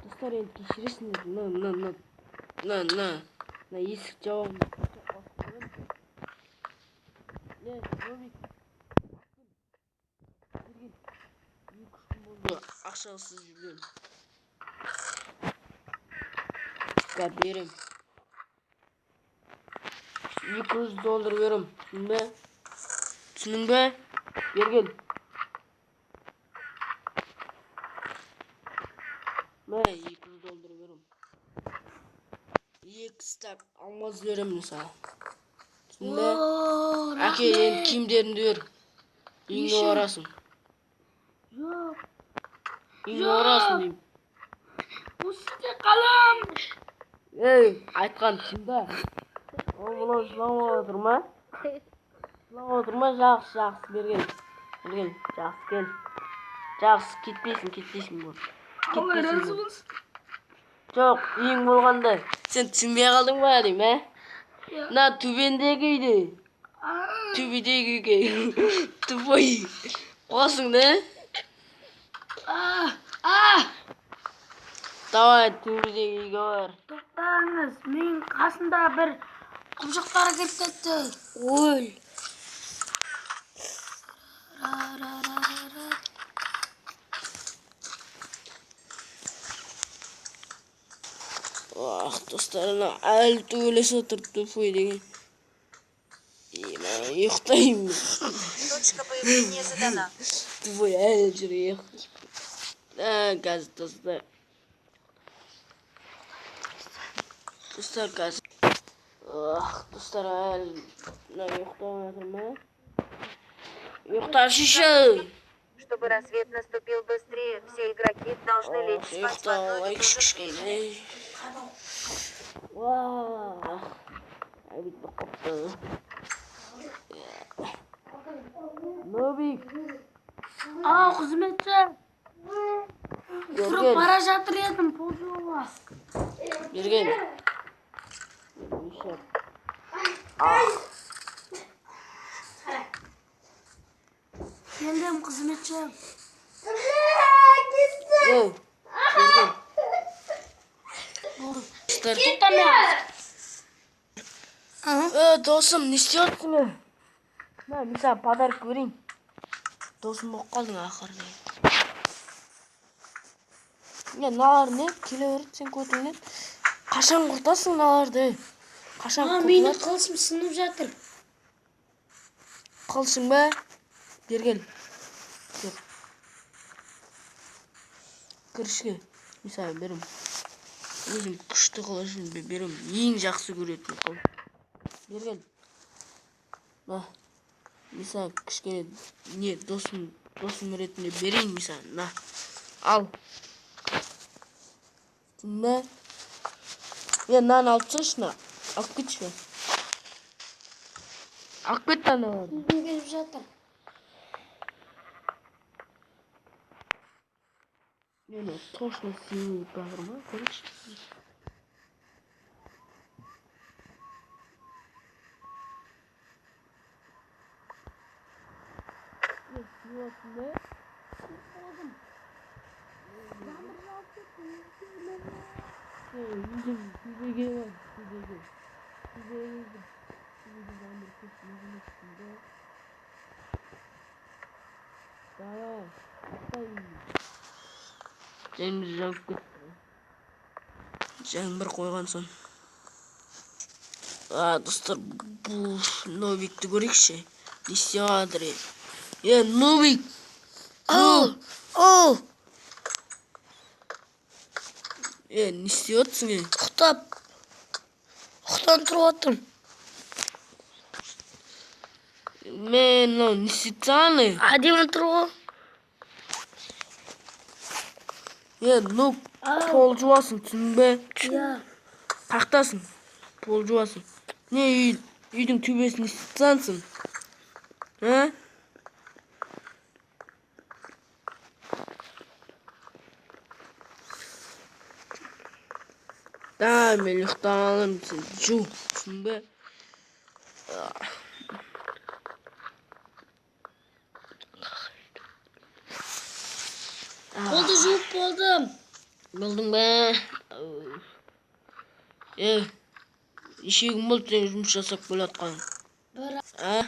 Достар енді кешіресіңдер. Мына есік жауабын басып қоямын. Робик. Берген. 2-3 күн болды. Ақшасыз жүрген. Қазір берем. $200 берем. Түсіндің бе? Берген. Мә, $200 берем. 2 стак алмаз беремін саған. Түсіндің бе? Әке, енді киімдеріңді бер. Үйіңе барасың. Жоқ. Үйіңе барасың деймін. Осыда қалам. Ей, айтқан тыңда. Мынау жылап отыр ма? Жылап отыр ма? Жақсы, берген. Жақсы, кел. Жақсы, кетпейсің бұл. Алла разы болсын. Жоқ, үйің болғанда. Сен түсінбей қалдың ба дейм, ә? На, төбендегі үйде. Төбедегі үйге. Тупой. Қосың, да? Давай, төбедегі үйге бар. Тоқтаңыз, мен қасында бір құбжықтар келіп кетті. Ой. Достарына әлі төбелес отыр, тупой деген. Мен ұйықтаймын. Точка появления задана. Тупой әлі жүр ұйықтаймын. Қазір достар. Достар қазір. Достар әлі ұйықтап отыр ма? Ұйықташы! Чтобы рассвет наступил быстрее, все игроки должны лечь спать в одну и ту же смесь. Нобик. Қызметші. Тұрып бара жатыр едім, полжоға. Берген. Келдім, қызметші. Берген. Досым, не істейсің? Мен саған подарок берейін. Досым болып қалдың ақырында. Налар не? Келе береді сен көтілінен. Қашан құртасың наларды? Қашан құртылады? Мені қылышым сынып жатыр. Қылышың ба? Берген. Кірішке. Мен саған берем. Өзім күшті қылышын берем. Ең жақсы көретін қыл. Берген. Мен саған кішкене не досым ретінде берейін мен саған. Ал. Мен нан алып тасташы. Алып кетші. Алып кет нан. Үйден келіп жатыр. Точно синий бар ма? Көрші. Сиосында. Замыр жауып кетті. Түбеге бар. Түбеге замыр кетті. Давай. Жаңбыр жауып кетті. Жаңбыр қойған соң. Достар, бұл Нобикті көрейікші. Не істеп жатыр? Нобик! Не істеп жатсың? Ұқтан тұрып отырмын. Мен не істеп саны? Әдемі тұрып. Пол жуасың, түсің бе? Қақтасың. Пол жуасың. Не үйдің төбесін істеп сансың? Мен ұйықтағаным сен жу, түсің бе? Болды, жуып болдым. Buldun be. Eshigim bo'lsa жұмыс жасап келатқан. Bir Ha?